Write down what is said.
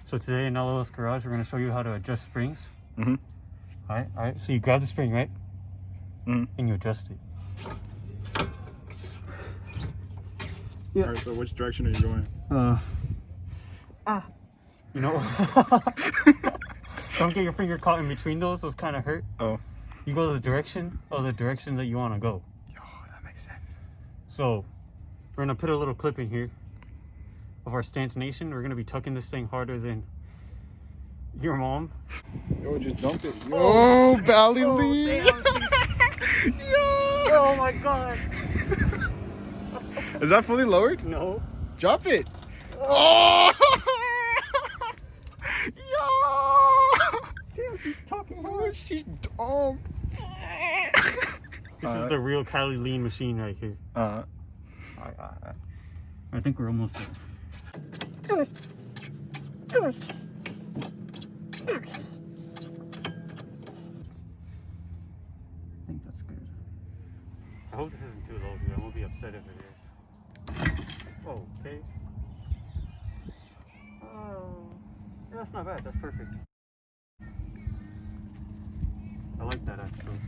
So today in LLS Garage, we're going to show you how to adjust springs. Mm-hmm. All right. So you grab the spring, right? Mm-hmm. And you adjust it. Yeah. All right, so which direction are you going? You know, don't get your finger caught in between those. Those kind of hurt. Oh. You go the direction that you want to go. Yo, that makes sense. So we're going to put a little clip in here of our Stance Nation. We're going to be tucking this thing harder than your mom. Yo, just dump it. Yo, Valley Lee. Yo. Oh my God. Is that fully lowered? No. Drop it. Oh! Yo! Damn, she's talking Oh, hard. she's dumb. This is the real Cali lean machine right here. Alright. I think we're almost there. I think that's good. I hope this isn't too low, dude. I won't be upset if it is. Oh, okay. Oh, yeah, that's not bad. That's perfect. I like that actually.